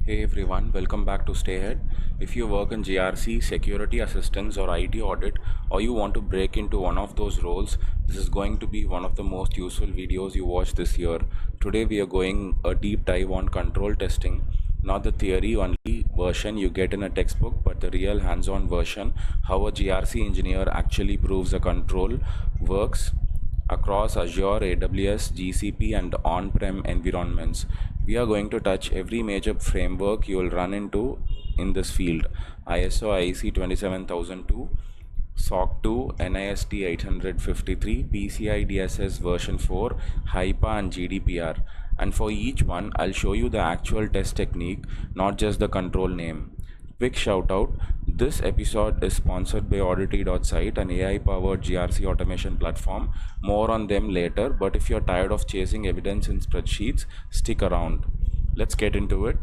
Hey everyone, welcome back to Stay Ahead. If you work in GRC, security assistance, or IT audit, or you want to break into one of those roles, this is going to be one of the most useful videos you watch this year. Today we are going a deep dive on control testing, not the theory only version you get in a textbook, but the real hands-on version, how a GRC engineer actually proves a control works across Azure, AWS, GCP, and on-prem environments. We are going to touch every major framework you will run into in this field: ISO IEC 27002, SOC 2, NIST 853, PCIDSS version 4, HIPAA, and GDPR. And for each one, I'll show you the actual test technique, not just the control name. Quick shout out, this episode is sponsored by Oddity.site, an AI powered GRC automation platform. More on them later, but if you're tired of chasing evidence in spreadsheets, stick around. Let's get into it.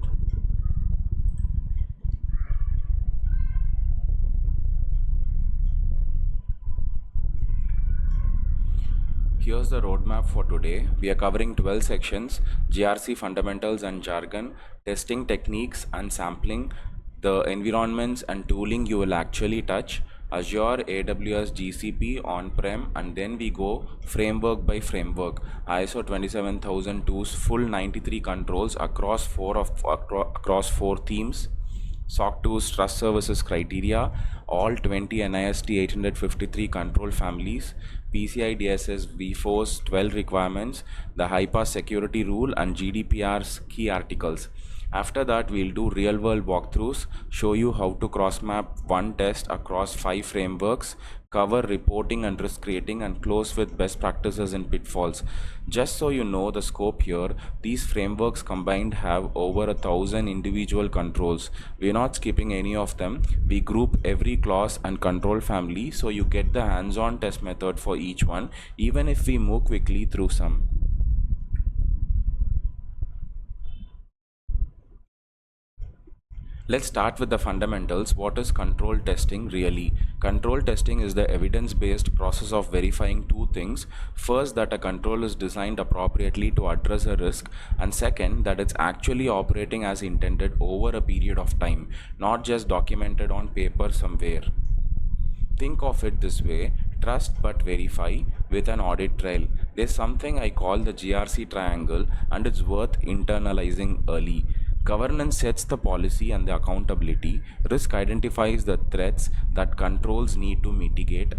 Here's the roadmap for today. We are covering 12 sections: GRC fundamentals and jargon, testing techniques and sampling, the environments and tooling you will actually touch, Azure, AWS, GCP, on-prem, and then we go framework by framework. ISO 27002's full 93 controls across four themes. SOC 2's trust services criteria, all 20 NIST 853 control families, PCIDSS V4's 12 requirements, the HIPAA security rule, and GDPR's key articles. After that, we'll do real world walkthroughs, show you how to cross map one test across 5 frameworks, cover reporting and risk rating, and close with best practices and pitfalls. Just so you know the scope here, these frameworks combined have over 1,000 individual controls. We're not skipping any of them. We group every clause and control family so you get the hands-on test method for each one, even if we move quickly through some. Let's start with the fundamentals. What is control testing really? Control testing is the evidence-based process of verifying two things. First, that a control is designed appropriately to address a risk, and second, that it's actually operating as intended over a period of time, not just documented on paper somewhere. Think of it this way: trust but verify with an audit trail. There's something I call the GRC triangle, and it's worth internalizing early. Governance sets the policy and the accountability. Risk identifies the threats that controls need to mitigate.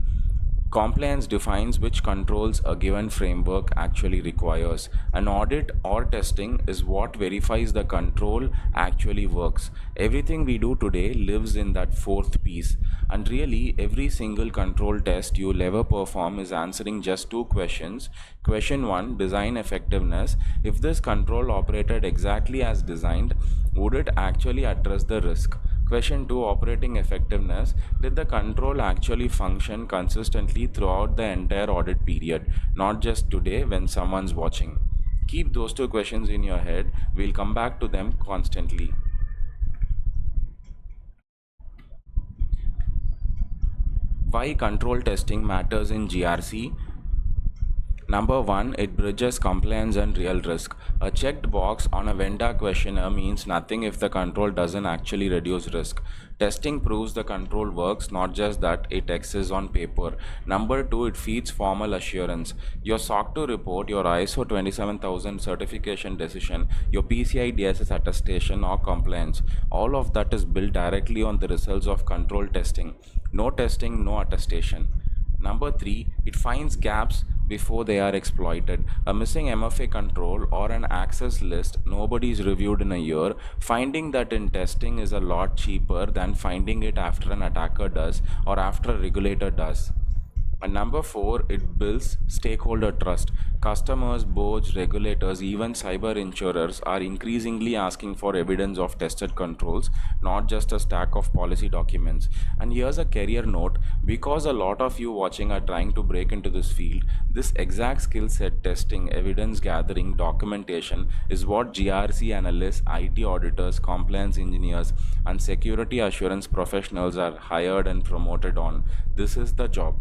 Compliance defines which controls a given framework actually requires. An audit or testing is what verifies the control actually works. Everything we do today lives in that fourth piece. And really, every single control test you'll ever perform is answering just two questions. Question 1: design effectiveness. If this control operated exactly as designed, would it actually address the risk? Question 2: operating effectiveness. Did the control actually function consistently throughout the entire audit period, not just today when someone's watching? Keep those two questions in your head. We'll come back to them constantly. Why control testing matters in GRC? Number one, it bridges compliance and real risk. A checked box on a vendor questionnaire means nothing if the control doesn't actually reduce risk. Testing proves the control works, not just that it exists on paper. Number two, it feeds formal assurance. Your SOC 2 report, your ISO 27000 certification decision, your PCI DSS attestation or compliance, all of that is built directly on the results of control testing. No testing, no attestation. Number three, it finds gaps before they are exploited. A missing MFA control or an access list nobody's reviewed in a year, finding that in testing is a lot cheaper than finding it after an attacker does or after a regulator does. And number four, it builds stakeholder trust. Customers, boards, regulators, even cyber insurers are increasingly asking for evidence of tested controls, not just a stack of policy documents. And here's a career note: because a lot of you watching are trying to break into this field, this exact skill set, testing, evidence gathering, documentation, is what GRC analysts, IT auditors, compliance engineers, and security assurance professionals are hired and promoted on. This is the job.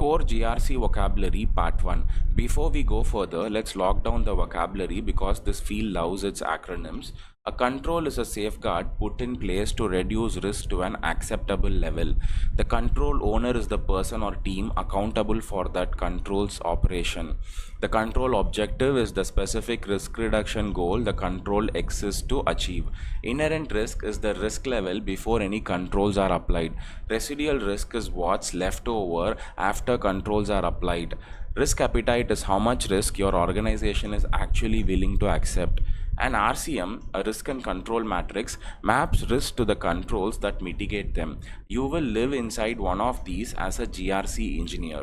Core GRC vocabulary part 1. Before we go further, let's lock down the vocabulary because this field loves its acronyms. A control is a safeguard put in place to reduce risk to an acceptable level. The control owner is the person or team accountable for that control's operation. The control objective is the specific risk reduction goal the control exists to achieve. Inherent risk is the risk level before any controls are applied. Residual risk is what's left over after controls are applied. Risk appetite is how much risk your organization is actually willing to accept. An RCM, a risk and control matrix, maps risk to the controls that mitigate them. You will live inside one of these as a GRC engineer.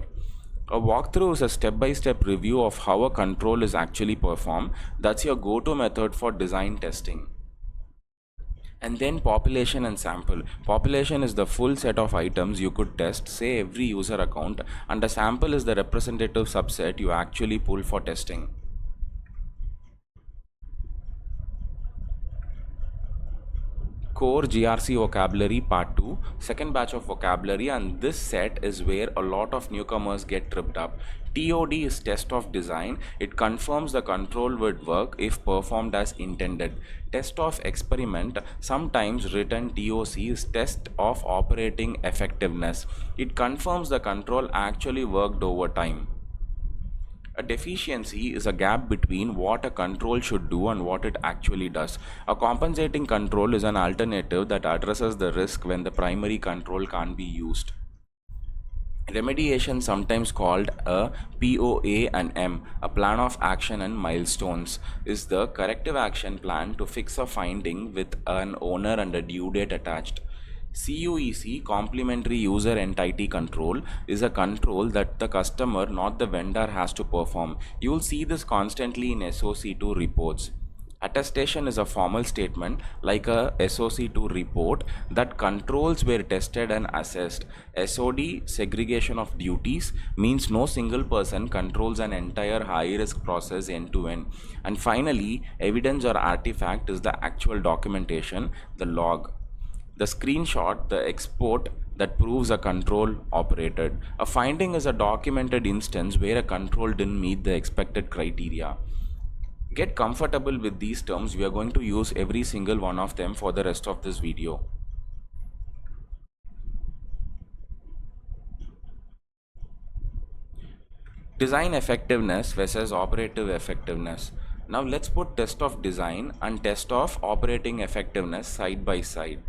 A walkthrough is a step-by-step review of how a control is actually performed. That's your go-to method for design testing. And then population and sample. Population is the full set of items you could test, say every user account, and a sample is the representative subset you actually pull for testing. Core GRC vocabulary part 2, second batch of vocabulary, and this set is where a lot of newcomers get tripped up. TOD is test of design. It confirms the control would work if performed as intended. Test of experiment, sometimes written TOC, is test of operating effectiveness. It confirms the control actually worked over time. A deficiency is a gap between what a control should do and what it actually does. A compensating control is an alternative that addresses the risk when the primary control can't be used. Remediation, sometimes called a POA and M, a plan of action and milestones, is the corrective action plan to fix a finding with an owner and a due date attached. CUEC, complementary user entity control, is a control that the customer, not the vendor, has to perform. You will see this constantly in SOC2 reports. Attestation is a formal statement like a SOC2 report that controls were tested and assessed. SOD, segregation of duties, means no single person controls an entire high-risk process end-to-end. And finally, evidence or artifact is the actual documentation, the log. The screenshot, the export that proves a control operated. A finding is a documented instance where a control didn't meet the expected criteria. Get comfortable with these terms. We are going to use every single one of them for the rest of this video. Design effectiveness versus operative effectiveness. Now let's put test of design and test of operating effectiveness side by side,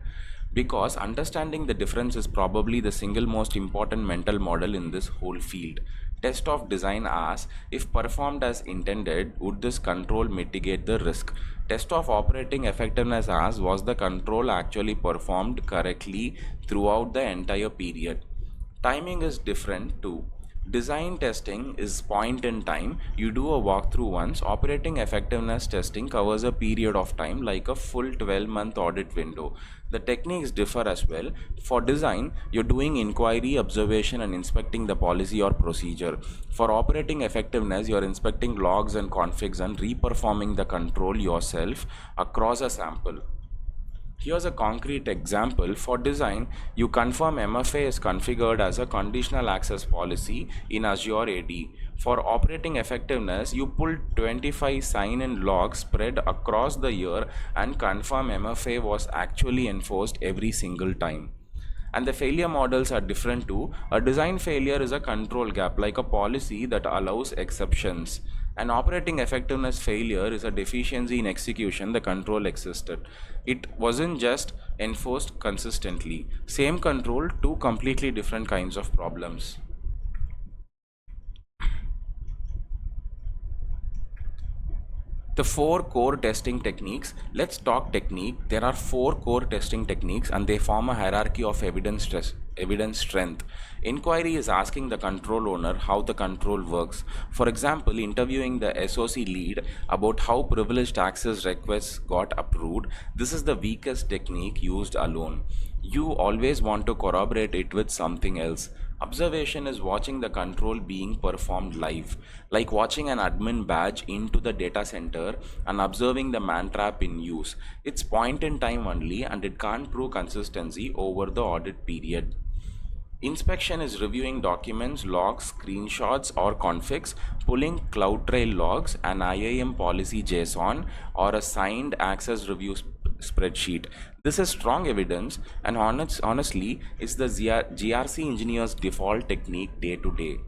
because understanding the difference is probably the single most important mental model in this whole field. Test of design asks, if performed as intended, would this control mitigate the risk? Test of operating effectiveness asks, was the control actually performed correctly throughout the entire period? Timing is different too. Design testing is point in time. You do a walkthrough once. Operating effectiveness testing covers a period of time like a full 12-month audit window. The techniques differ as well. For design, you're doing inquiry, observation, and inspecting the policy or procedure. For operating effectiveness, you're inspecting logs and configs and reperforming the control yourself across a sample. Here's a concrete example. For design, you confirm MFA is configured as a conditional access policy in Azure AD. For operating effectiveness, you pull 25 sign-in logs spread across the year and confirm MFA was actually enforced every single time. And the failure models are different too. A design failure is a control gap, like a policy that allows exceptions. An operating effectiveness failure is a deficiency in execution. The control existed. It wasn't just enforced consistently. Same control, two completely different kinds of problems. The 4 core testing techniques. Let's talk technique. There are 4 core testing techniques and they form a hierarchy of evidence strength. Inquiry is asking the control owner how the control works. For example, interviewing the SOC lead about how privileged access requests got approved. This is the weakest technique used alone. You always want to corroborate it with something else. Observation is watching the control being performed live, like watching an admin badge into the data center and observing the man trap in use. It's point in time only and it can't prove consistency over the audit period. Inspection is reviewing documents, logs, screenshots, or configs, pulling CloudTrail logs, an IAM policy JSON, or a signed access review spreadsheet. This is strong evidence, and honestly, is the GRC engineer's default technique day to day.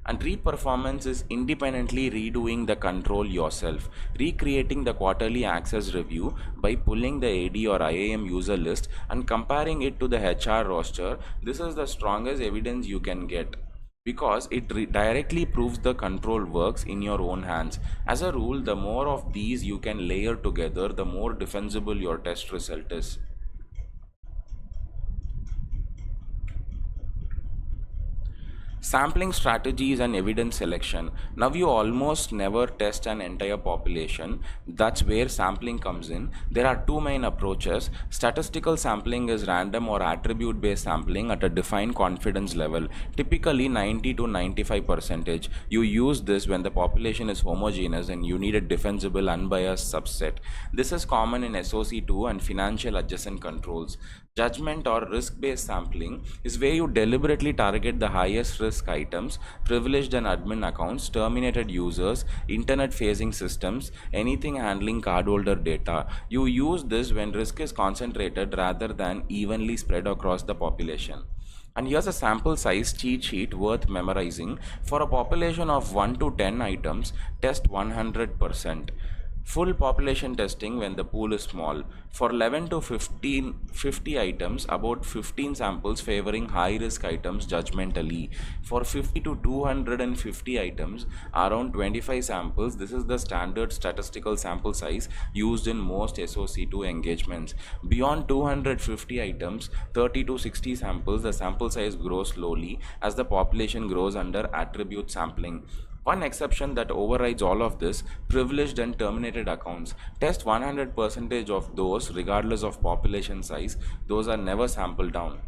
And reperformance is independently redoing the control yourself, recreating the quarterly access review by pulling the AD or IAM user list and comparing it to the HR roster. This is the strongest evidence you can get because it directly proves the control works in your own hands. As a rule, the more of these you can layer together, the more defensible your test result is. Sampling strategies and evidence selection. Now you almost never test an entire population. That's where sampling comes in. There are two main approaches. Statistical sampling is random or attribute based sampling at a defined confidence level, typically 90 to 95%. You use this when the population is homogeneous and you need a defensible unbiased subset. This is common in SOC2 and financial adjacent controls. Judgment or risk-based sampling is where you deliberately target the highest risk items, privileged and admin accounts, terminated users, internet-facing systems, anything handling cardholder data. You use this when risk is concentrated rather than evenly spread across the population. And here's a sample size cheat sheet worth memorizing. For a population of 1 to 10 items, test 100%. Full population testing when the pool is small. For 11 to 50 items, about 15 samples favoring high risk items judgmentally. For 50 to 250 items, around 25 samples. This is the standard statistical sample size used in most SOC2 engagements. Beyond 250 items, 30 to 60 samples, the sample size grows slowly as the population grows under attribute sampling. One exception that overrides all of this, privileged and terminated accounts. Test 100% of those regardless of population size. Those are never sampled down.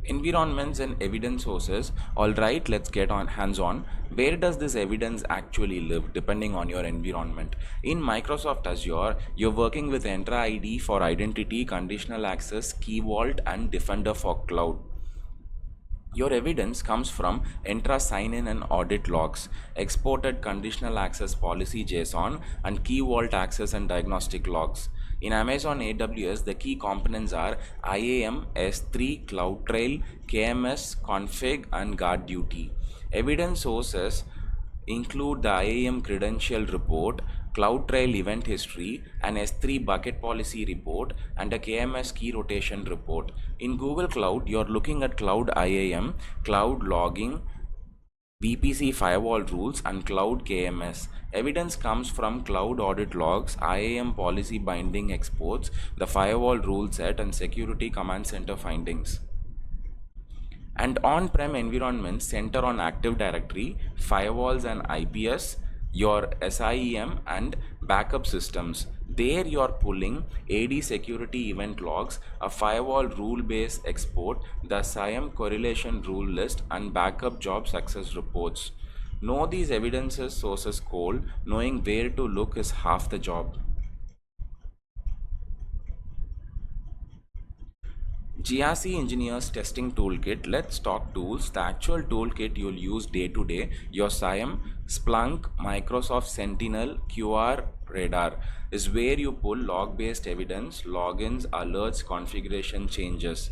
Environments and evidence sources. Alright, let's get on hands-on. Where does this evidence actually live depending on your environment? In Microsoft Azure, you're working with Entra ID for identity, conditional access, Key Vault, and Defender for cloud. Your evidence comes from Entra sign-in and audit logs, exported conditional access policy JSON, and Key Vault access and diagnostic logs. In Amazon AWS, the key components are IAM, S3, CloudTrail, KMS, config, and guard duty. Evidence sources include the IAM credential report, CloudTrail event history, an S3 bucket policy report, and a KMS key rotation report. In Google Cloud, you're looking at Cloud IAM, Cloud logging, VPC firewall rules, and Cloud KMS. Evidence comes from Cloud audit logs, IAM policy binding exports, the firewall rule set, and security command center findings. And on-prem environments center on Active Directory, firewalls and IPS, your SIEM and backup systems. There you are pulling AD security event logs, a firewall rule-based export, the SIEM correlation rule list, and backup job success reports. Know these evidences sources cold. Knowing where to look is half the job. GRC Engineers Testing Toolkit. Let's talk tools. The actual toolkit you'll use day to day, your SIEM, Splunk, Microsoft Sentinel, QR, Radar is where you pull log-based evidence, logins, alerts, configuration changes.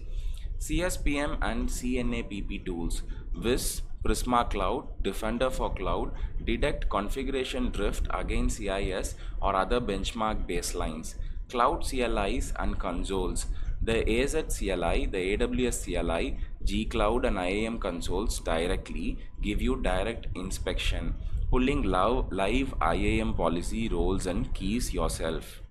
CSPM and CNAPP tools. Wiz, Prisma Cloud, Defender for Cloud, detect configuration drift against CIS or other benchmark baselines. Cloud CLIs and consoles. The AZ CLI, the AWS CLI, G-Cloud and IAM consoles directly give you direct inspection, pulling live IAM policy roles and keys yourself.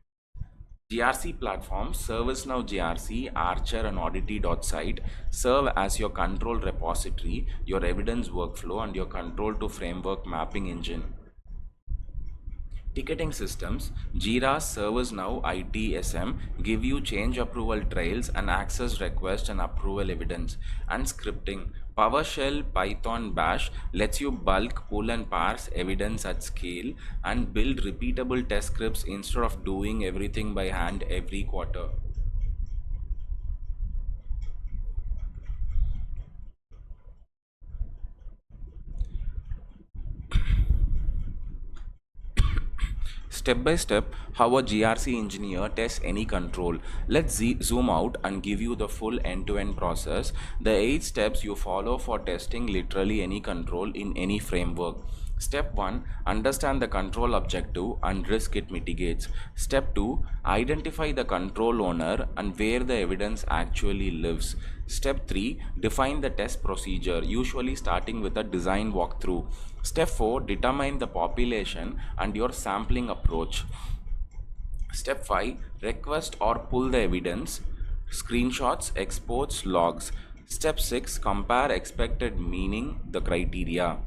GRC platforms, ServiceNow GRC, Archer and Oddity.site serve as your control repository, your evidence workflow, and your control to framework mapping engine. Ticketing systems, Jira, ServiceNow, ITSM give you change approval trails and access request and approval evidence. And scripting, PowerShell, Python, Bash lets you bulk, pull and parse evidence at scale and build repeatable test scripts instead of doing everything by hand every quarter. Step by step, how a GRC engineer tests any control. Let's zoom out and give you the full end-to-end process. The 8 steps you follow for testing literally any control in any framework. Step 1. Understand the control objective and risk it mitigates. Step 2. Identify the control owner and where the evidence actually lives. Step 3. Define the test procedure, usually starting with a design walkthrough. Step 4. Determine the population and your sampling approach. Step 5. Request or pull the evidence, screenshots, exports, logs. Step 6. Compare expected, meaning the criteria.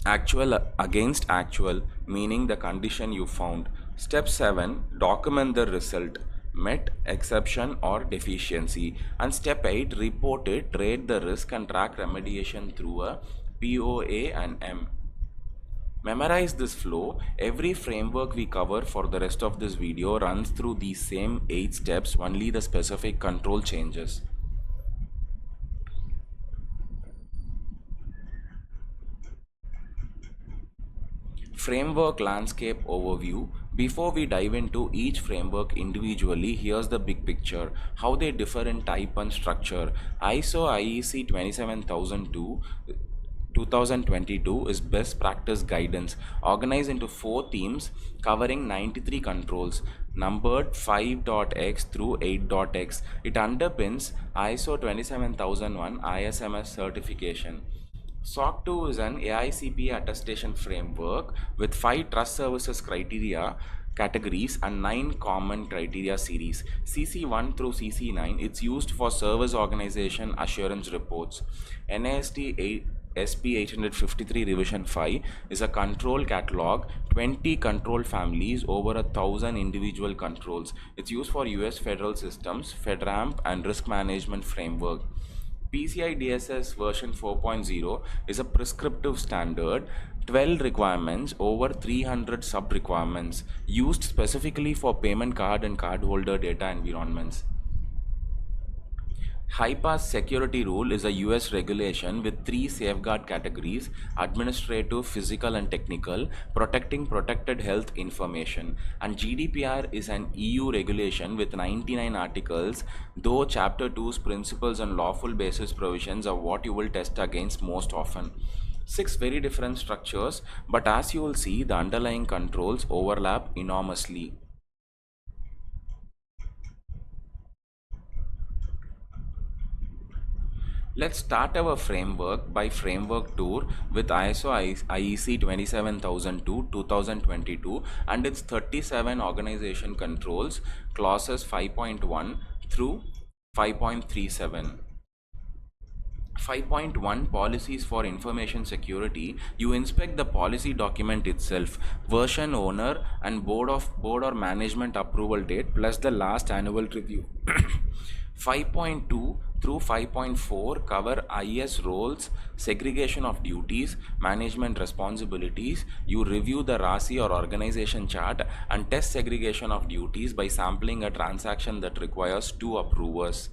Actual against actual, meaning the condition you found. Step 7. Document the result, met, exception or deficiency. And step 8. Report it, rate the risk and track remediation through a POA and M. Memorize this flow. Every framework we cover for the rest of this video runs through these same 8 steps, only the specific control changes. Framework landscape overview. Before we dive into each framework individually, here's the big picture, how they differ in type and structure. ISO IEC 27002 2022 is best practice guidance, organized into 4 themes covering 93 controls, numbered 5.x through 8.x. It underpins ISO 27001 ISMS certification. SOC 2 is an AICP attestation framework with 5 trust services criteria categories and 9 common criteria series. CC1 through CC9, it's used for service organization assurance reports. NIST SP 853 revision 5 is a control catalog, 20 control families, over 1,000 individual controls. It's used for US federal systems, FedRAMP and risk management framework. PCIDSS version 4.0 is a prescriptive standard, 12 requirements, over 300 sub-requirements, used specifically for payment card and cardholder data environments. HIPAA security rule is a US regulation with 3 safeguard categories: administrative, physical and technical, protecting protected health information. And GDPR is an EU regulation with 99 articles, though Chapter 2's principles and lawful basis provisions are what you will test against most often. 6 very different structures, but as you will see, the underlying controls overlap enormously. Let's start our framework by framework tour with ISO IEC 27002 2022 and its 37 organization controls, clauses 5.1 through 5.37. 5.1 Policies for Information Security. You inspect the policy document itself, version, owner and board or management approval date plus the last annual review. 5.2 through 5.4 cover IS roles, segregation of duties, management responsibilities. You review the RASI or organization chart and test segregation of duties by sampling a transaction that requires 2 approvers.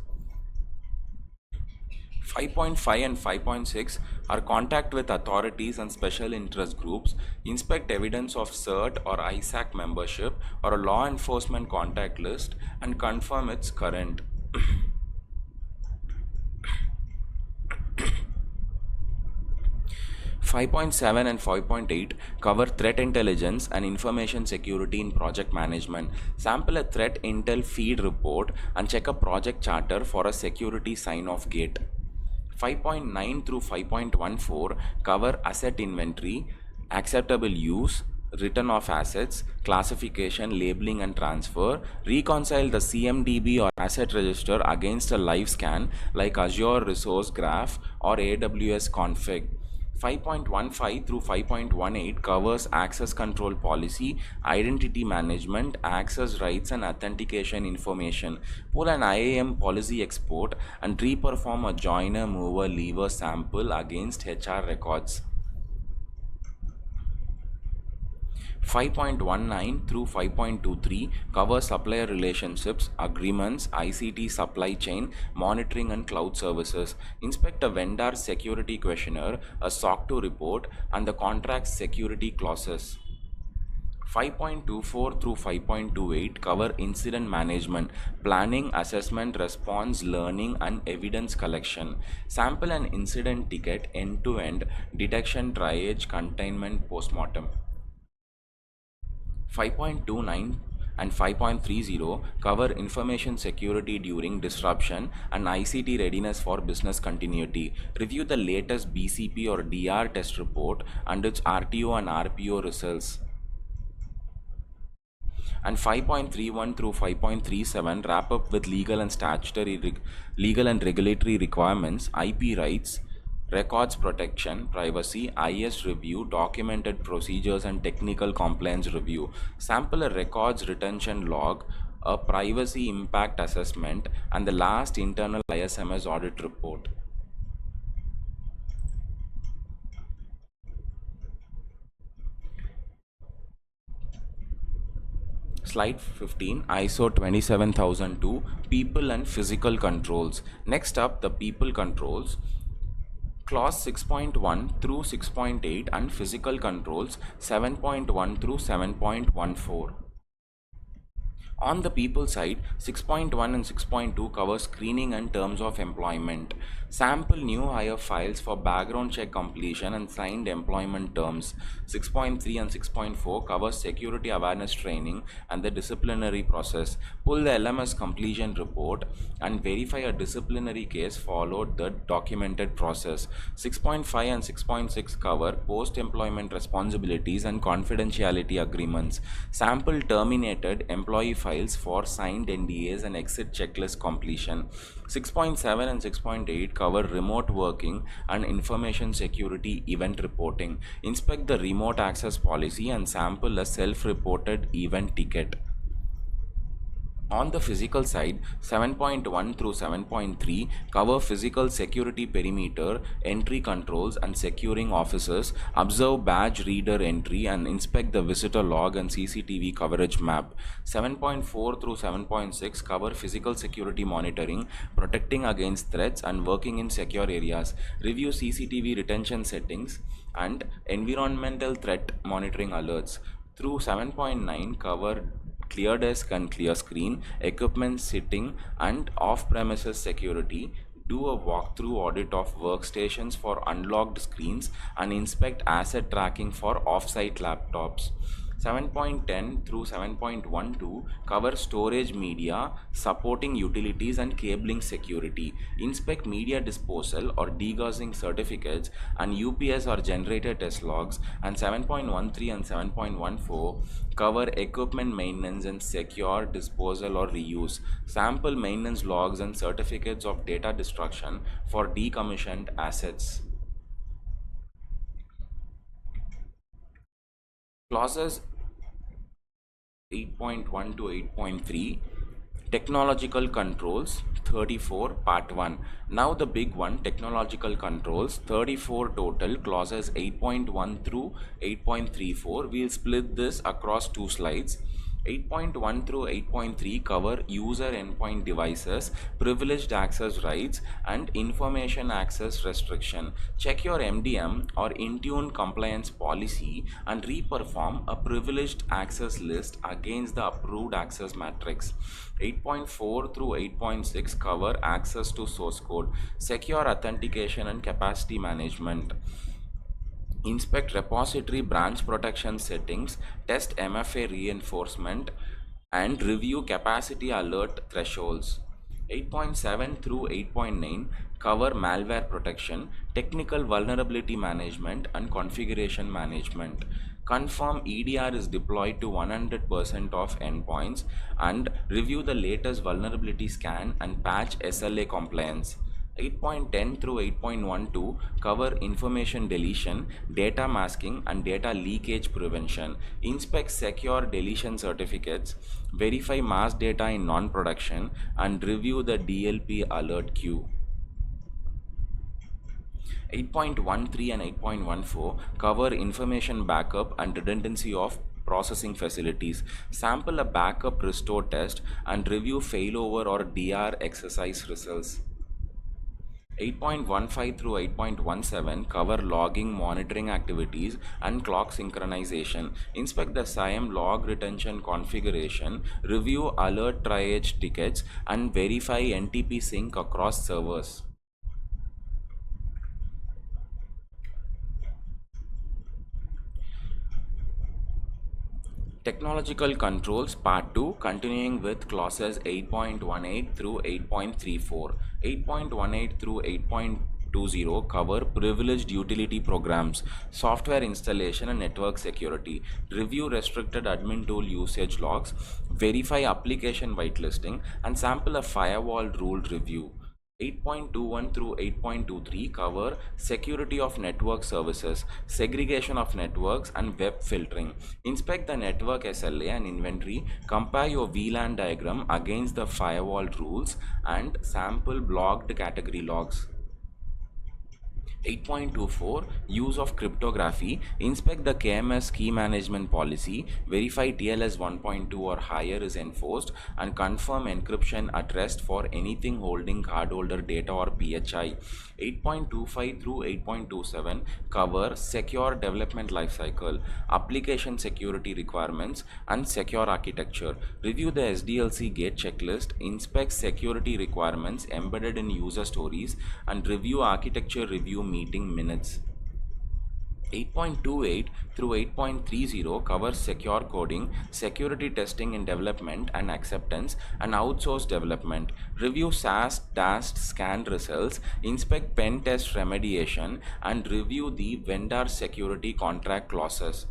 5.5 and 5.6 are contact with authorities and special interest groups, inspect evidence of CERT or ISAC membership or a law enforcement contact list and confirm its current. 5.7 and 5.8 cover threat intelligence and information security in project management. Sample a threat intel feed report and check a project charter for a security sign-off gate. 5.9 through 5.14 cover asset inventory, acceptable use, return of assets, classification, labeling and transfer. Reconcile the CMDB or asset register against a live scan like Azure Resource Graph or AWS config. 5.15 through 5.18 covers access control policy, identity management, access rights and authentication information. Pull an IAM policy export and reperform a joiner, mover, leaver sample against HR records. 5.19 through 5.23 cover supplier relationships, agreements, ICT supply chain, monitoring and cloud services. Inspect a vendor security questionnaire, a SOC 2 report and the contract security clauses. 5.24 through 5.28 cover incident management, planning, assessment, response, learning, and evidence collection. Sample and incident ticket end to end, detection, triage, containment, postmortem. 5.29 and 5.30 cover information security during disruption and ICT readiness for business continuity. Review the latest BCP or DR test report and its RTO and RPO results. And 5.31 through 5.37 wrap up with legal and regulatory requirements, IP rights, records protection, privacy, IS review, documented procedures and technical compliance review. Sample a records retention log, a privacy impact assessment, and the last internal ISMS audit report. Slide 15, ISO 27002, people and physical controls. Next up, the people controls. Clause 6.1 through 6.8 and physical controls 7.1 through 7.14. On the people side, 6.1 and 6.2 cover screening and terms of employment. Sample new hire files for background check completion and signed employment terms. 6.3 and 6.4 cover security awareness training and the disciplinary process. Pull the LMS completion report and verify a disciplinary case followed the documented process. 6.5 and 6.6 cover post-employment responsibilities and confidentiality agreements. Sample terminated employee files for signed NDAs and exit checklist completion. 6.7 and 6.8 cover remote working and information security event reporting. Inspect the remote access policy and sample a self-reported event ticket. On the physical side, 7.1 through 7.3 cover physical security perimeter, entry controls and securing offices, observe badge reader entry and inspect the visitor log and CCTV coverage map. 7.4 through 7.6 cover physical security monitoring, protecting against threats and working in secure areas. Review CCTV retention settings and environmental threat monitoring alerts. Through 7.9 cover clear desk and clear screen, equipment sitting and off-premises security. Do a walkthrough audit of workstations for unlocked screens and inspect asset tracking for off-site laptops. 7.10 through 7.12 cover storage media, supporting utilities and cabling security. Inspect media disposal or degaussing certificates and UPS or generator test logs. And 7.13 and 7.14 cover equipment maintenance and secure disposal or reuse. Sample maintenance logs and certificates of data destruction for decommissioned assets. Clauses 8.1 to 8.3. Technological controls 34 part 1. Now the big one, technological controls 34 total, clauses 8.1 through 8.34. We'll split this across two slides. 8.1 through 8.3 cover user endpoint devices, privileged access rights and information access restriction. Check your MDM or Intune compliance policy and reperform a privileged access list against the approved access matrix. 8.4 through 8.6 cover access to source code, secure authentication and capacity management. Inspect repository branch protection settings, test MFA reinforcement, and review capacity alert thresholds. 8.7 through 8.9 cover malware protection, technical vulnerability management, and configuration management. Confirm EDR is deployed to 100% of endpoints and review the latest vulnerability scan and patch SLA compliance. 8.10 through 8.12 cover information deletion, data masking and data leakage prevention. Inspect secure deletion certificates, verify mass data in non-production and review the DLP alert queue. 8.13 and 8.14 cover information backup and redundancy of processing facilities. Sample a backup restore test and review failover or DR exercise results. 8.15 through 8.17 cover logging, monitoring activities, and clock synchronization. Inspect the SIEM log retention configuration, review alert triage tickets, and verify NTP sync across servers. Technological Controls Part 2, continuing with clauses 8.18 through 8.34. 8.18 through 8.20 cover privileged utility programs, software installation and network security, review restricted admin tool usage logs, verify application whitelisting, and sample a firewall rule review. 8.21 through 8.23 cover security of network services, segregation of networks, and web filtering. Inspect the network SLA and inventory, compare your VLAN diagram against the firewall rules, and sample blocked category logs. 8.24 Use of cryptography. Inspect the KMS key management policy, verify TLS 1.2 or higher is enforced, and confirm encryption at rest for anything holding cardholder data or PHI. 8.25 through 8.27 cover secure development lifecycle, application security requirements, and secure architecture. Review the SDLC gate checklist, inspect security requirements embedded in user stories, and review architecture review meeting minutes. 8.28 through 8.30 covers secure coding, security testing in development and acceptance, and outsourced development. Review SAST, DAST scan results, inspect pen test remediation, and review the vendor security contract clauses.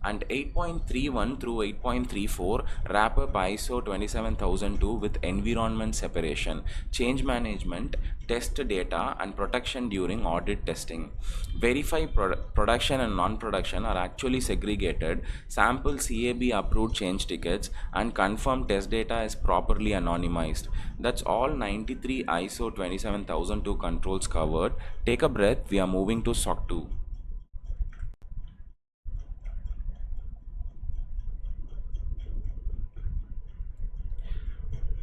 And 8.31 through 8.34 wrap up ISO 27002 with environment separation, change management, test data, and protection during audit testing. Verify production and non-production are actually segregated, sample CAB approved change tickets, and confirm test data is properly anonymized. That's all 93 ISO 27002 controls covered. Take a breath, we are moving to SOC 2.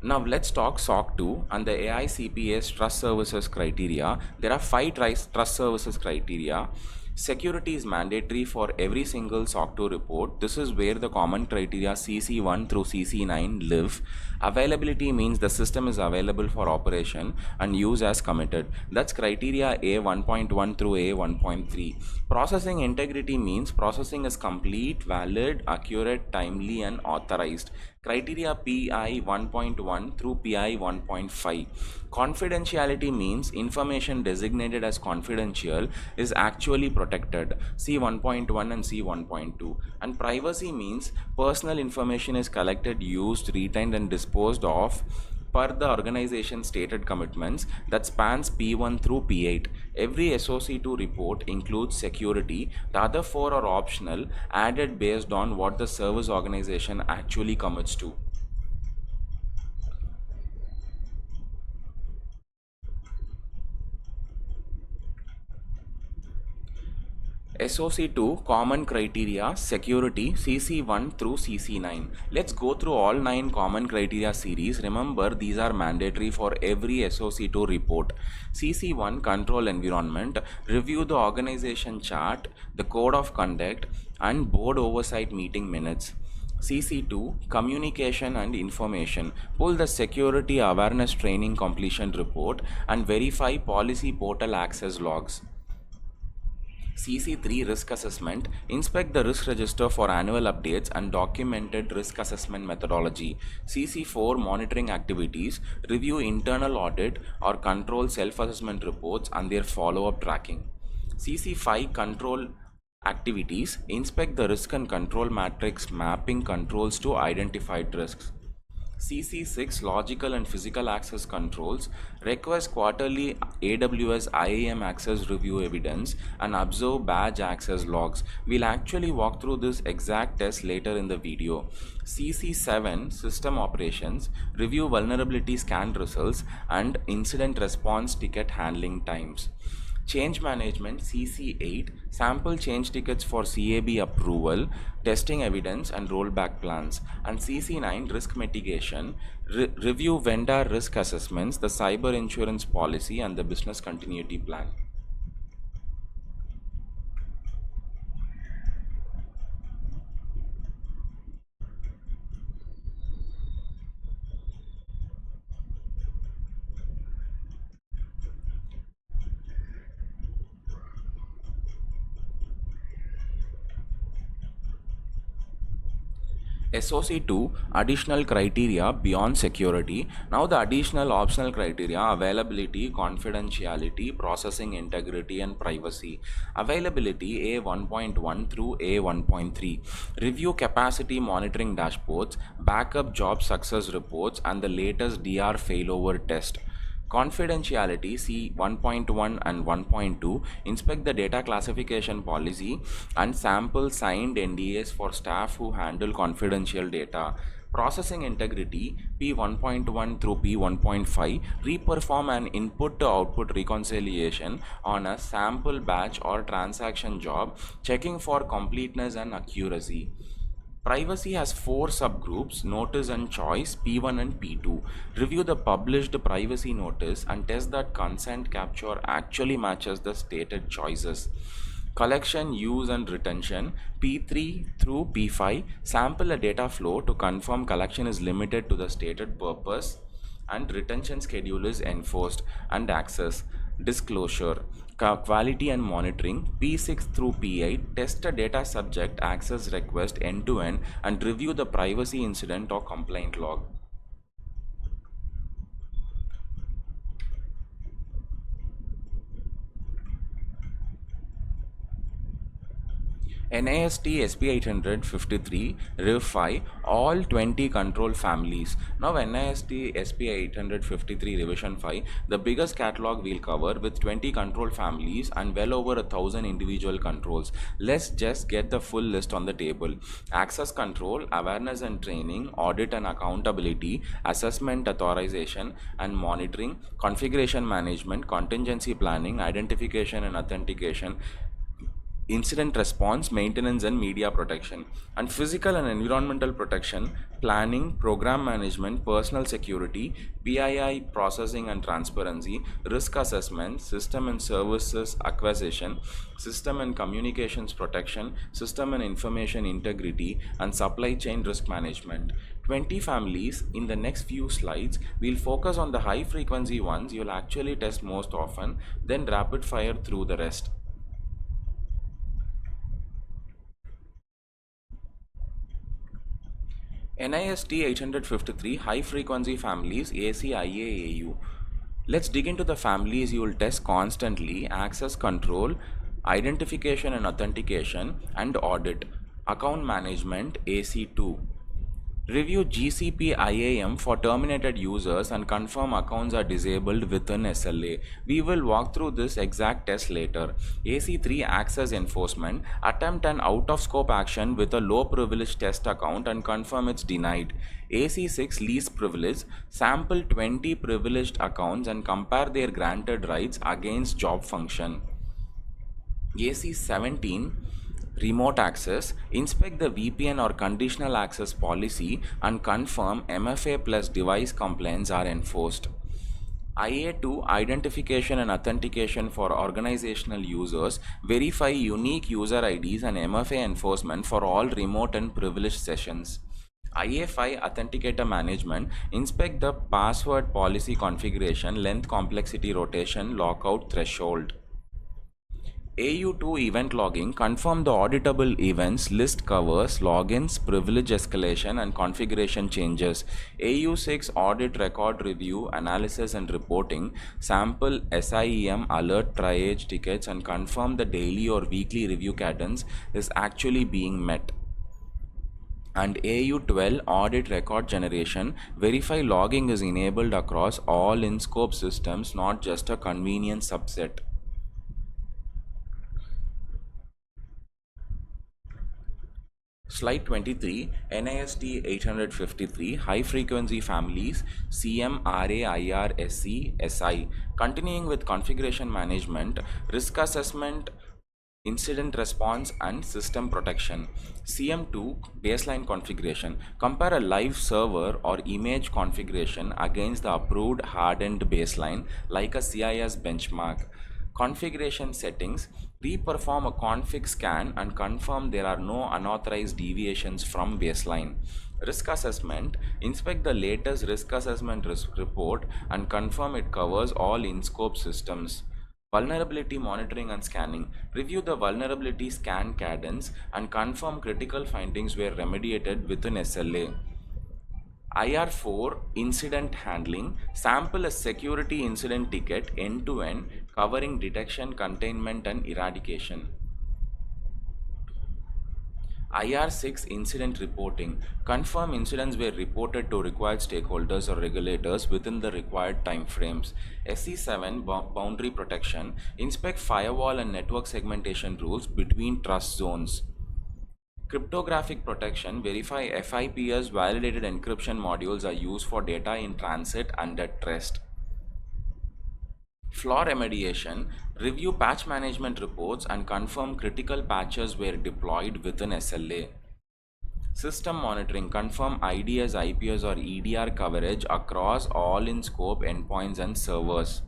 Now let's talk SOC 2 and the AICPA's trust services criteria. There are 5 trust services criteria. Security is mandatory for every single SOC 2 report. This is where the common criteria CC1 through CC9 live. Availability means the system is available for operation and use as committed. That's criteria A1.1 through A1.3. Processing integrity means processing is complete, valid, accurate, timely, and authorized. Criteria PI 1.1 through PI 1.5. Confidentiality means information designated as confidential is actually protected. C1.1 and C1.2. And privacy means personal information is collected, used, retained, and disposed of per the organization's stated commitments. That spans P1 through P8. Every SOC2 report includes security. The other 4 are optional, added based on what the service organization actually commits to. SOC2 common criteria security CC1 through CC9. Let's go through all 9 common criteria series. Remember, these are mandatory for every SOC2 report. CC1 control environment. Review the organization chart, the code of conduct, and board oversight meeting minutes. CC2 communication and information. Pull the security awareness training completion report and verify policy portal access logs. CC3 risk assessment. Inspect the risk register for annual updates and documented risk assessment methodology. CC4 monitoring activities. Review internal audit or control self-assessment reports and their follow-up tracking. CC5 control activities. Inspect the risk and control matrix mapping controls to identified risks. CC6 logical and physical access controls. Request quarterly AWS IAM access review evidence and observe badge access logs. We'll actually walk through this exact test later in the video. CC7 system operations. Review vulnerability scan results and incident response ticket handling times. Change management CC8, sample change tickets for CAB approval, testing evidence and rollback plans. And CC9, risk mitigation, review vendor risk assessments, the cyber insurance policy and the business continuity plan. SOC2, additional criteria beyond security. Now the additional optional criteria: availability, confidentiality, processing integrity and privacy. Availability A1.1 through A1.3. Review capacity monitoring dashboards, backup job success reports and the latest DR failover test. Confidentiality C 1.1 and 1.2, inspect the data classification policy and sample signed NDAs for staff who handle confidential data. Processing integrity P 1.1 through P 1.5, reperform an input to output reconciliation on a sample batch or transaction job, checking for completeness and accuracy. Privacy has four subgroups: notice and choice, P1 and P2. Review the published privacy notice and test that consent capture actually matches the stated choices. Collection, use and retention P3 through P5. Sample a data flow to confirm collection is limited to the stated purpose and retention schedule is enforced. And access, disclosure, quality and monitoring P6 through P8. Test a data subject access request end to end and review the privacy incident or complaint log. NIST SP 853 Rev 5, all 20 control families. Now NIST SP 853 Revision 5, the biggest catalog we'll cover with 20 control families and well over 1,000 individual controls. Let's just get the full list on the table. Access control, awareness and training, audit and accountability, assessment, authorization and monitoring, configuration management, contingency planning, identification and authentication, incident response, maintenance and media protection. And physical and environmental protection, planning, program management, personal security, PII processing and transparency, risk assessment, system and services acquisition, system and communications protection, system and information integrity and supply chain risk management. 20 families. In the next few slides we'll focus on the high frequency ones you'll actually test most often, then rapid fire through the rest. NIST 853 high frequency families ACIAAU. Let's dig into the families you will test constantly: access control, identification and authentication, and audit. Account management AC2. Review GCP IAM for terminated users and confirm accounts are disabled within SLA. We will walk through this exact test later. AC3 access enforcement. Attempt an out-of-scope action with a low privilege test account and confirm it's denied. AC6 least privilege. Sample 20 privileged accounts and compare their granted rights against job function. AC17 remote access. Inspect the VPN or conditional access policy and confirm MFA plus device complaints are enforced. IA2 identification and authentication for organizational users. Verify unique user IDs and MFA enforcement for all remote and privileged sessions. IA5 authenticator management. Inspect the password policy configuration, length, complexity, rotation, lockout threshold. AU2 event logging. Confirm the auditable events, list covers, logins, privilege escalation and configuration changes. AU6 audit record review, analysis and reporting. Sample SIEM alert triage tickets and confirm the daily or weekly review cadence is actually being met. And AU12 audit record generation. Verify logging is enabled across all in-scope systems, not just a convenient subset. Slide 23, NIST 853, High Frequency Families, CM, RA, IR, SC, SI. Continuing with configuration management, risk assessment, incident response and system protection. CM2 baseline configuration. Compare a live server or image configuration against the approved hardened baseline like a CIS benchmark. Configuration settings. Reperform a config scan and confirm there are no unauthorized deviations from baseline. Risk assessment. Inspect the latest risk assessment risk report and confirm it covers all in-scope systems. Vulnerability monitoring and scanning. Review the vulnerability scan cadence and confirm critical findings were remediated within SLA. IR4 incident handling. Sample a security incident ticket end to end, covering detection, containment, and eradication. IR6 incident reporting. Confirm incidents were reported to required stakeholders or regulators within the required timeframes. SE7 boundary protection. Inspect firewall and network segmentation rules between trust zones. Cryptographic protection. Verify FIPS validated encryption modules are used for data in transit and at rest. Flaw remediation. Review patch management reports and confirm critical patches were deployed within SLA. System monitoring. Confirm IDS, IPS or EDR coverage across all in scope endpoints and servers.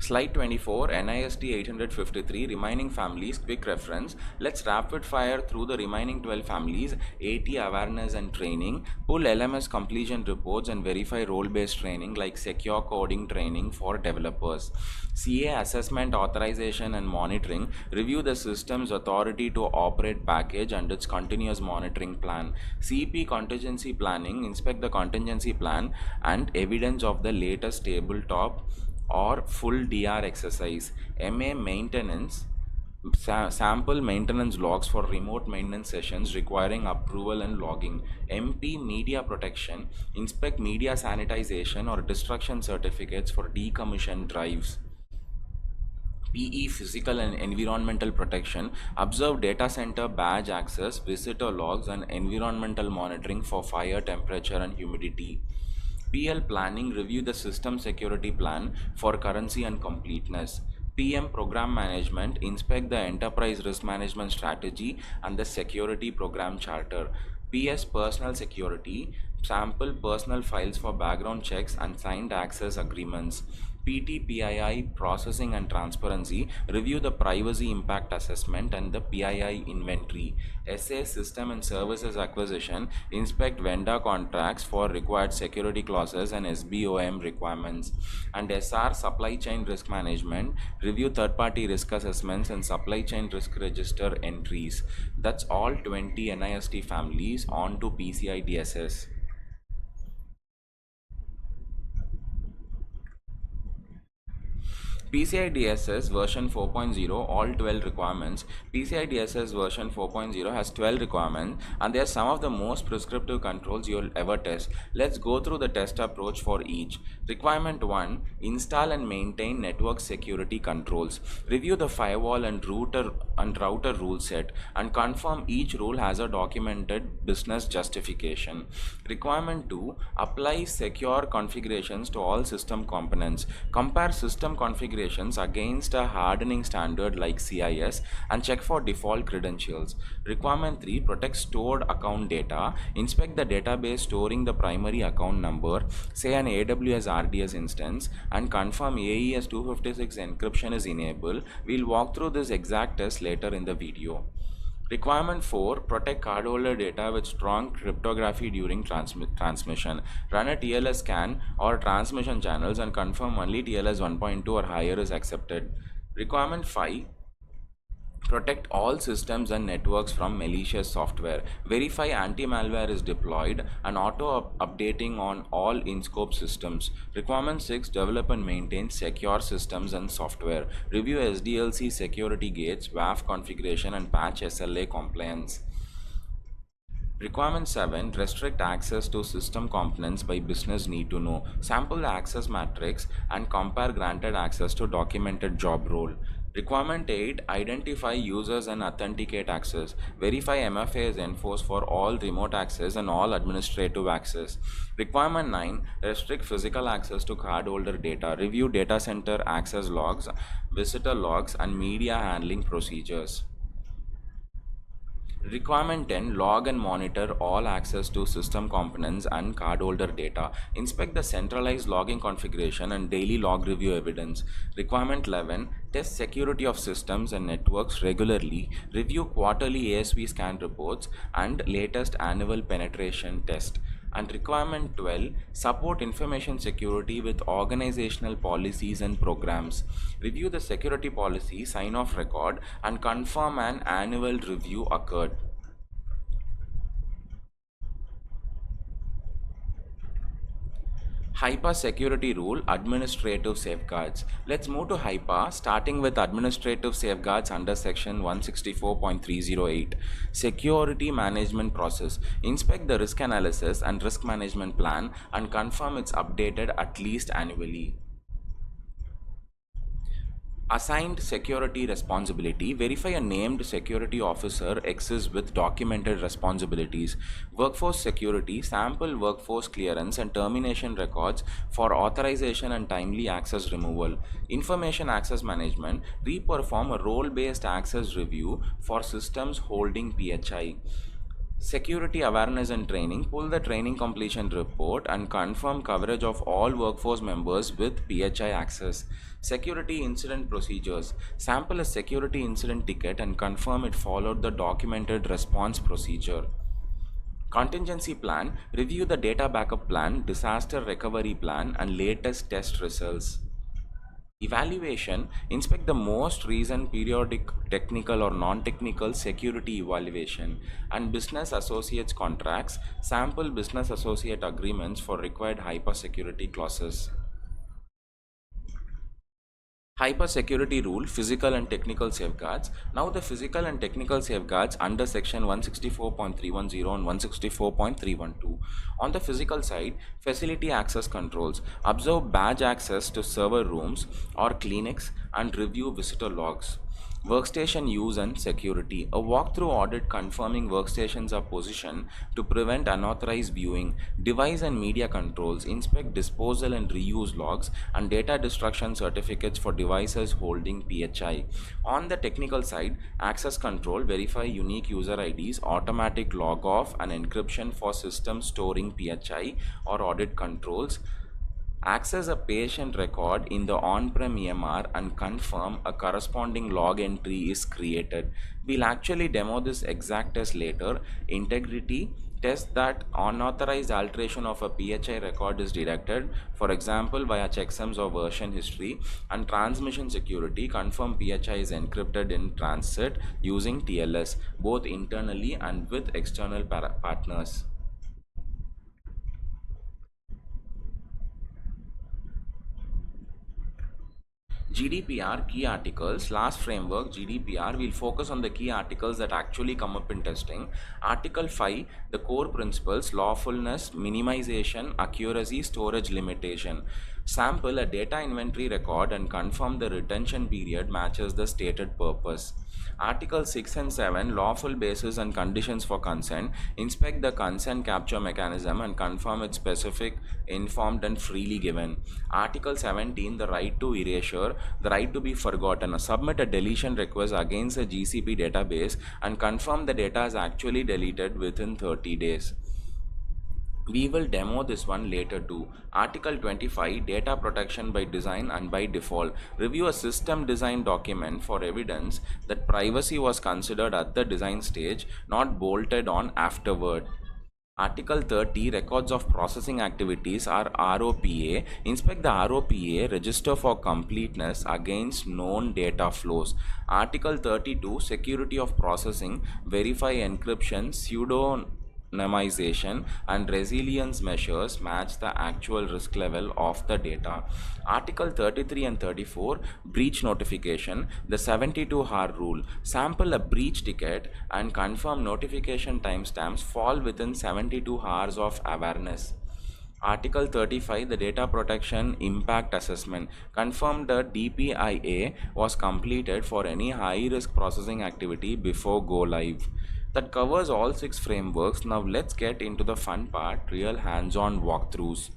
Slide 24, NIST 853, remaining families, quick reference. Let's rapid fire through the remaining 12 families, AT awareness and training, pull LMS completion reports and verify role-based training like secure coding training for developers. CA assessment, authorization and monitoring, review the system's authority to operate package and its continuous monitoring plan. CP contingency planning, inspect the contingency plan and evidence of the latest tabletop or full DR exercise. MA maintenance. Sample maintenance logs for remote maintenance sessions requiring approval and logging. MP media protection. Inspect media sanitization or destruction certificates for decommissioned drives. PE physical and environmental protection. Observe data center badge access, visitor logs and environmental monitoring for fire, temperature and humidity. PL planning, review the system security plan for currency and completeness. PM program management, inspect the enterprise risk management strategy and the security program charter. PS personal security, sample personal files for background checks and signed access agreements. PT PII processing and transparency, review the privacy impact assessment and the PII inventory. SA system and services acquisition, inspect vendor contracts for required security clauses and SBOM requirements. And SR supply chain risk management, review third party risk assessments and supply chain risk register entries. That's all 20 NIST families. On to PCIDSS. PCIDSS version 4.0, all 12 requirements. PCIDSS version 4.0 has 12 requirements and they are some of the most prescriptive controls you'll ever test. Let's go through the test approach for each. Requirement 1, install and maintain network security controls. Review the firewall and router rule set and confirm each rule has a documented business justification. Requirement 2, apply secure configurations to all system components. Compare system configurations against a hardening standard like CIS and check for default credentials. Requirement 3, protect stored account data. Inspect the database storing the primary account number, say an AWS RDS instance, and confirm AES 256 encryption is enabled. We'll walk through this exact test later in the video. Requirement 4, protect cardholder data with strong cryptography during transmission. Run a TLS scan or transmission channels and confirm only TLS 1.2 or higher is accepted. Requirement 5, protect all systems and networks from malicious software. Verify anti-malware is deployed and auto-updating on all in-scope systems. Requirement 6, develop and maintain secure systems and software. Review SDLC security gates, WAF configuration and patch SLA compliance. Requirement 7. Restrict access to system components by business need to know. Sample the access matrix and compare granted access to documented job role. Requirement 8. Identify users and authenticate access. Verify MFA is enforced for all remote access and all administrative access. Requirement 9. Restrict physical access to cardholder data. Review data center access logs, visitor logs, and media handling procedures. Requirement 10. Log and monitor all access to system components and cardholder data. Inspect the centralized logging configuration and daily log review evidence. Requirement 11. Test security of systems and networks regularly. Review quarterly ASV scan reports and latest annual penetration test. And requirement 12. Support information security with organizational policies and programs. Review the security policy sign off record and confirm an annual review occurred. HIPAA security rule administrative safeguards. Let's move to HIPAA, starting with administrative safeguards under section 164.308. Security management process. Inspect the risk analysis and risk management plan and confirm it's updated at least annually. Assigned security responsibility. Verify a named security officer exists with documented responsibilities. Workforce security. Sample workforce clearance and termination records for authorization and timely access removal. Information access management. Re-perform a role-based access review for systems holding PHI. Security awareness and training. Pull the training completion report and confirm coverage of all workforce members with PHI access. Security incident procedures. Sample a security incident ticket and confirm it followed the documented response procedure. Contingency plan. Review the data backup plan, disaster recovery plan, and latest test results. Evaluation. Inspect the most recent periodic technical or non-technical security evaluation. And business associates contracts. Sample business associate agreements for required HIPAA security clauses. HIPAA security rule, physical and technical safeguards. Now the physical and technical safeguards under section 164.310 and 164.312. On the physical side, facility access controls. Observe badge access to server rooms or clinics and review visitor logs. Workstation use and security. A walkthrough audit confirming workstations are positioned to prevent unauthorized viewing. Device and media controls. Inspect disposal and reuse logs and data destruction certificates for devices holding PHI. On the technical side, access control. Verify unique user IDs, automatic log off and encryption for systems storing PHI or audit controls. Access a patient record in the on-prem EMR and confirm a corresponding log entry is created. We'll actually demo this exact test later. Integrity. Test that unauthorized alteration of a PHI record is detected, for example via checksums or version history. And transmission security. Confirm PHI is encrypted in transit using TLS, both internally and with external partners. GDPR key articles. Last framework GDPR, we'll focus on the key articles that actually come up in testing. Article 5, the core principles: lawfulness, minimization, accuracy, storage limitation. Sample a data inventory record and confirm the retention period matches the stated purpose. Article 6 and 7, lawful basis and conditions for consent. Inspect the consent capture mechanism and confirm it's specific, informed, and freely given. Article 17, the right to erasure, the right to be forgotten. Submit a deletion request against the GCP database and confirm the data is actually deleted within 30 days. We will demo this one later too. Article 25, data protection by design and by default. Review a system design document for evidence that privacy was considered at the design stage, not bolted on afterward. Article 30, records of processing activities are ROPA. Inspect the ROPA register for completeness against known data flows. Article 32, security of processing. Verify encryption, pseudo anonymization and resilience measures match the actual risk level of the data. Article 33 and 34, breach notification, the 72-hour rule. Sample a breach ticket and confirm notification timestamps fall within 72 hours of awareness. Article 35, the Data Protection Impact Assessment, confirmed the DPIA was completed for any high risk processing activity before go live. That covers all 6 frameworks. Now let's get into the fun part, real hands on walkthroughs.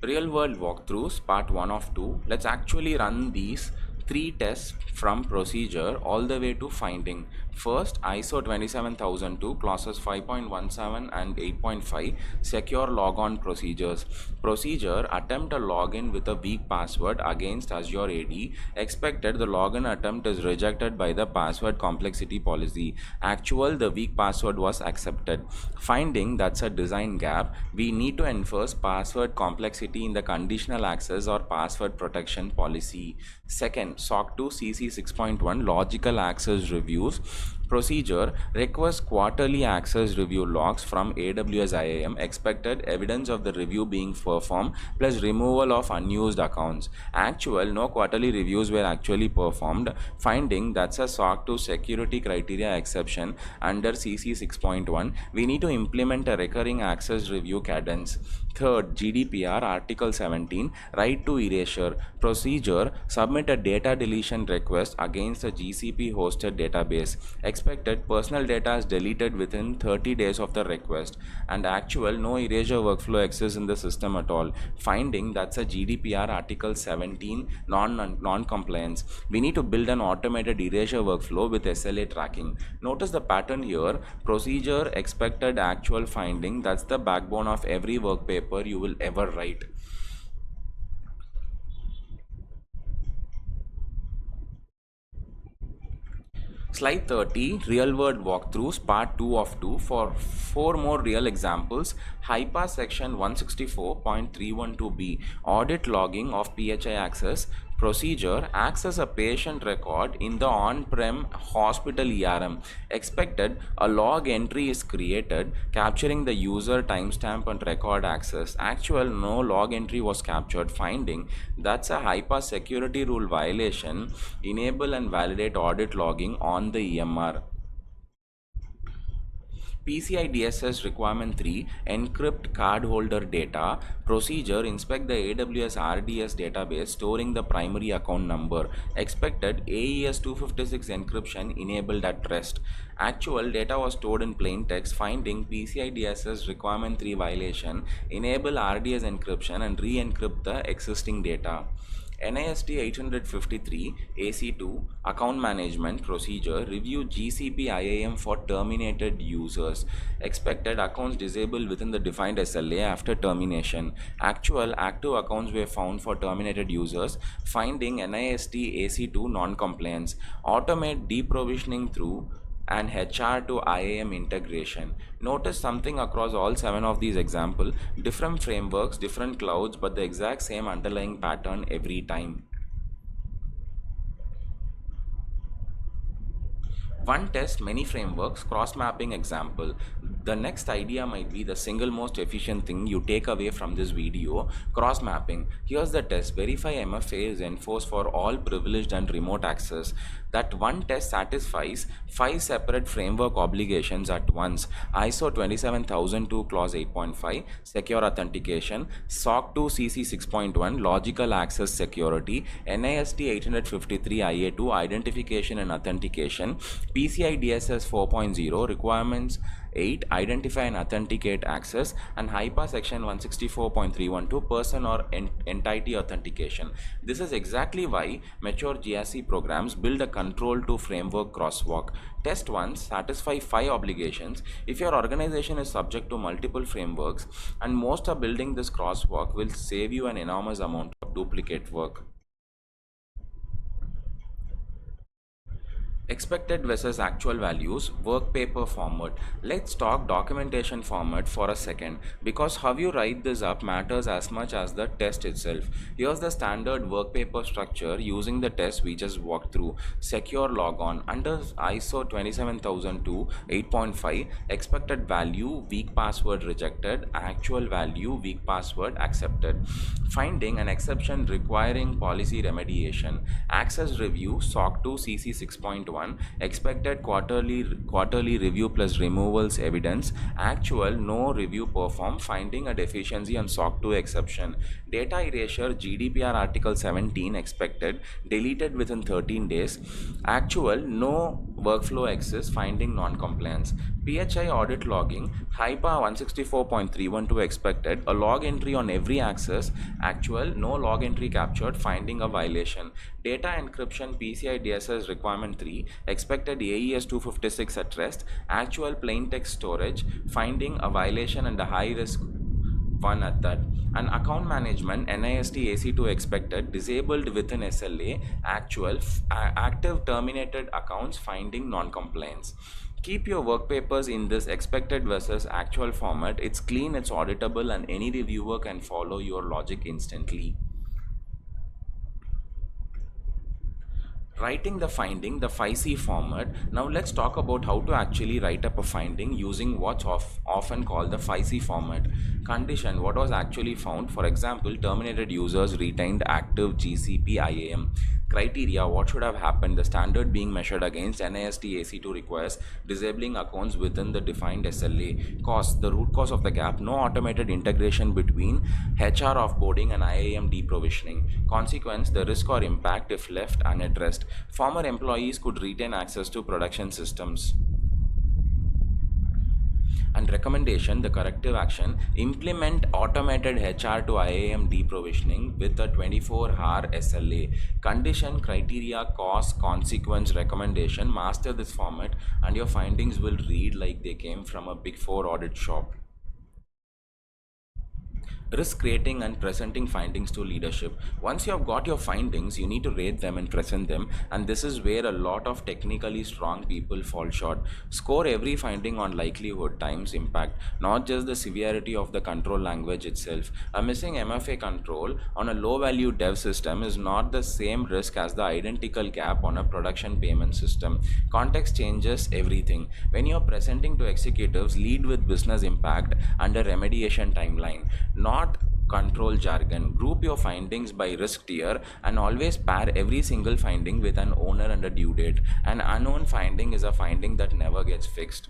Real world walkthroughs, part 1 of 2. Let's actually run these 3 tests from procedure all the way to finding. First, ISO 27002 clauses 5.17 and 8.5 secure logon procedures. Procedure: attempt a login with a weak password against Azure AD. Expected: the login attempt is rejected by the password complexity policy. Actual: the weak password was accepted. Finding: that's a design gap. We need to enforce password complexity in the conditional access or password protection policy. Second, SOC 2 CC 6.1 logical access reviews. Procedure: request quarterly access review logs from AWS IAM. Expected: evidence of the review being performed plus removal of unused accounts. Actual: no quarterly reviews were actually performed. Finding: that's a SOC 2 security criteria exception under CC 6.1. We need to implement a recurring access review cadence. Third, GDPR Article 17, right to erasure. Procedure: submit a data deletion request against a GCP hosted database. Expected: personal data is deleted within 30 days of the request. And actual: no erasure workflow exists in the system at all. Finding: that's a GDPR Article 17 non-compliance. We need to build an automated erasure workflow with SLA tracking. Notice the pattern here: procedure, expected, actual, finding. That's the backbone of every work paper you will ever write. Slide 30, real world walkthroughs, part 2 of 2 for 4 more real examples. HIPAA section 164.312b, audit logging of PHI access. Procedure: access a patient record in the on-prem hospital ERM. Expected: a log entry is created capturing the user timestamp and record access. Actual: no log entry was captured. Finding: that's a HIPAA security rule violation. Enable and validate audit logging on the EMR. PCIDSS requirement 3, encrypt cardholder data. Procedure: inspect the AWS RDS database storing the primary account number. Expected: AES 256 encryption enabled at rest. Actual: data was stored in plain text. Finding: PCIDSS requirement 3 violation. Enable RDS encryption and re-encrypt the existing data. NIST 853 AC2 account management procedure: review GCP IAM for terminated users. Expected: accounts disabled within the defined SLA after termination. Actual: active accounts were found for terminated users. Finding: NIST AC2 non-compliance. Automate deprovisioning through and HR to IAM integration. Notice something across all 7 of these examples: different frameworks, different clouds, but the exact same underlying pattern every time. One test, many frameworks, cross-mapping example. The next idea might be the single most efficient thing you take away from this video: cross-mapping. Here's the test: verify MFA is enforced for all privileged and remote access. That one test satisfies 5 separate framework obligations at once: ISO 27002 clause 8.5 secure authentication, SOC 2 CC 6.1 logical access security, NIST 853 IA2 identification and authentication, PCIDSS 4.0 requirements 8 identify and authenticate access, and HIPAA section 164.312 person or entity authentication. This is exactly why mature GRC programs build a control to framework crosswalk. Test once, satisfy 5 obligations. If your organization is subject to multiple frameworks and most are building this crosswalk, will save you an enormous amount of duplicate work. Expected versus actual values, work paper format. Let's talk documentation format for a second because how you write this up matters as much as the test itself. Here's the standard work paper structure using the test we just walked through. Secure logon under ISO 27002 8.5, expected value weak password rejected, actual value weak password accepted. Finding an exception requiring policy remediation. Access review SOC 2 CC 6.1, expected quarterly review plus removals evidence, actual no review perform, finding a deficiency on SOC 2 exception. Data erasure GDPR article 17 expected, deleted within 13 days, actual no workflow access, finding non-compliance. PHI audit logging, HIPAA 164.312 expected, a log entry on every access, actual, no log entry captured, finding a violation. Data encryption PCIDSS requirement 3, expected AES 256 at rest, actual plain text storage, finding a violation and a high risk one at that. And account management NIST AC2 expected, disabled within SLA, actual active terminated accounts, finding non-compliance. Keep your work papers in this expected versus actual format. It's clean, it's auditable, and any reviewer can follow your logic instantly. Writing the finding, the 5C format. Now let's talk about how to actually write up a finding using what's often called the 5C format. Condition, what was actually found. For example, terminated users retained active GCP IAM. Criteria, what should have happened. The standard being measured against NIST AC2 requires disabling accounts within the defined SLA. Cause, the root cause of the gap, no automated integration between HR offboarding and IAM deprovisioning. Consequence, the risk or impact if left unaddressed. Former employees could retain access to production systems. And recommendation, the corrective action, implement automated HR to IAM deprovisioning with a 24-hour SLA. Condition, criteria, cause, consequence, recommendation. Master this format and your findings will read like they came from a big four audit shop. Risk rating and presenting findings to leadership. Once you have got your findings, you need to rate them and present them, and this is where a lot of technically strong people fall short. Score every finding on likelihood times impact, not just the severity of the control language itself. A missing MFA control on a low value dev system is not the same risk as the identical gap on a production payment system. Context changes everything. When you're presenting to executives, lead with business impact and a remediation timeline, not control jargon. Group your findings by risk tier and always pair every single finding with an owner and a due date. An unknown finding is a finding that never gets fixed.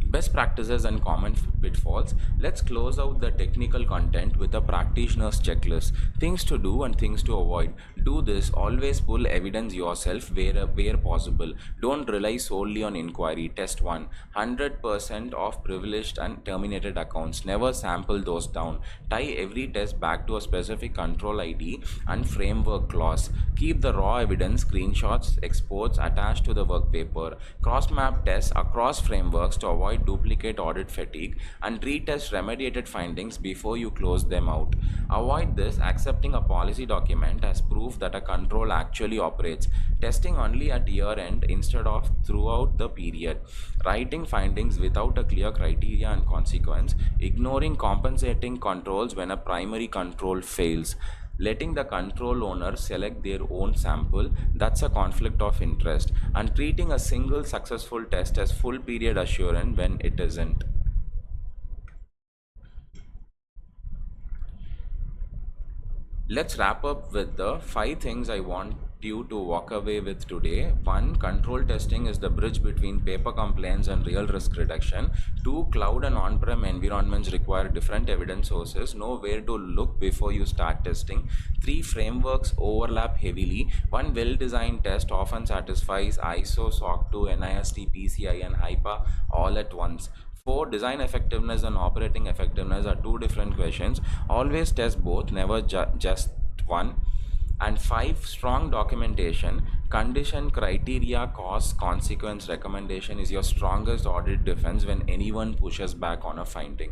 Best practices and common pitfalls. Let's close out the technical content with a practitioner's checklist. Things to do and things to avoid. Do this, always pull evidence yourself where possible. Don't rely solely on inquiry. Test 1. 100% of privileged and terminated accounts. Never sample those down. Tie every test back to a specific control ID and framework clause. Keep the raw evidence, screenshots, exports attached to the work paper. Cross-map tests across frameworks to avoid duplicate audit fatigue, and retest remediated findings before you close them out. Avoid this accepting a policy document as proof that a control actually operates. Testing only at year end instead of throughout the period. Writing findings without a clear criteria and consequence. Ignoring compensating controls when a primary control fails. Letting the control owner select their own sample, that's a conflict of interest, and treating a single successful test as full period assurance when it isn't. Let's wrap up with the 5 things I want you to walk away with today. 1. Control testing is the bridge between paper compliance and real risk reduction. 2. Cloud and on-prem environments require different evidence sources. Know where to look before you start testing. 3. Frameworks overlap heavily. One well-designed test often satisfies ISO, SOC 2, NIST, PCI, and HIPAA all at once. 4. Design effectiveness and operating effectiveness are two different questions. Always test both, never just one. And 5. Strong documentation, condition, criteria, cause, consequence, recommendation is your strongest audit defense when anyone pushes back on a finding.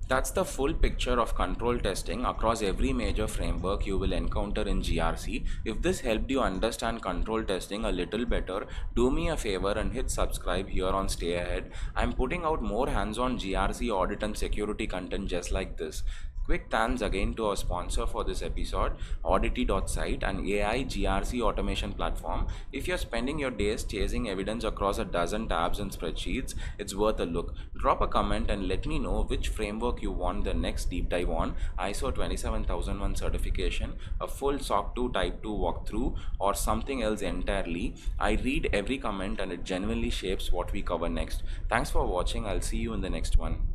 That's the full picture of control testing across every major framework you will encounter in GRC. If this helped you understand control testing a little better, do me a favor and hit subscribe here on Stay Ahead. I'm putting out more hands-on GRC audit and security content just like this. Quick thanks again to our sponsor for this episode, Audity.site, an AI GRC automation platform. If you're spending your days chasing evidence across a dozen tabs and spreadsheets, it's worth a look. Drop a comment and let me know which framework you want the next deep dive on: ISO 27001 certification, a full SOC 2 Type 2 walkthrough, or something else entirely. I read every comment and it genuinely shapes what we cover next. Thanks for watching. I'll see you in the next one.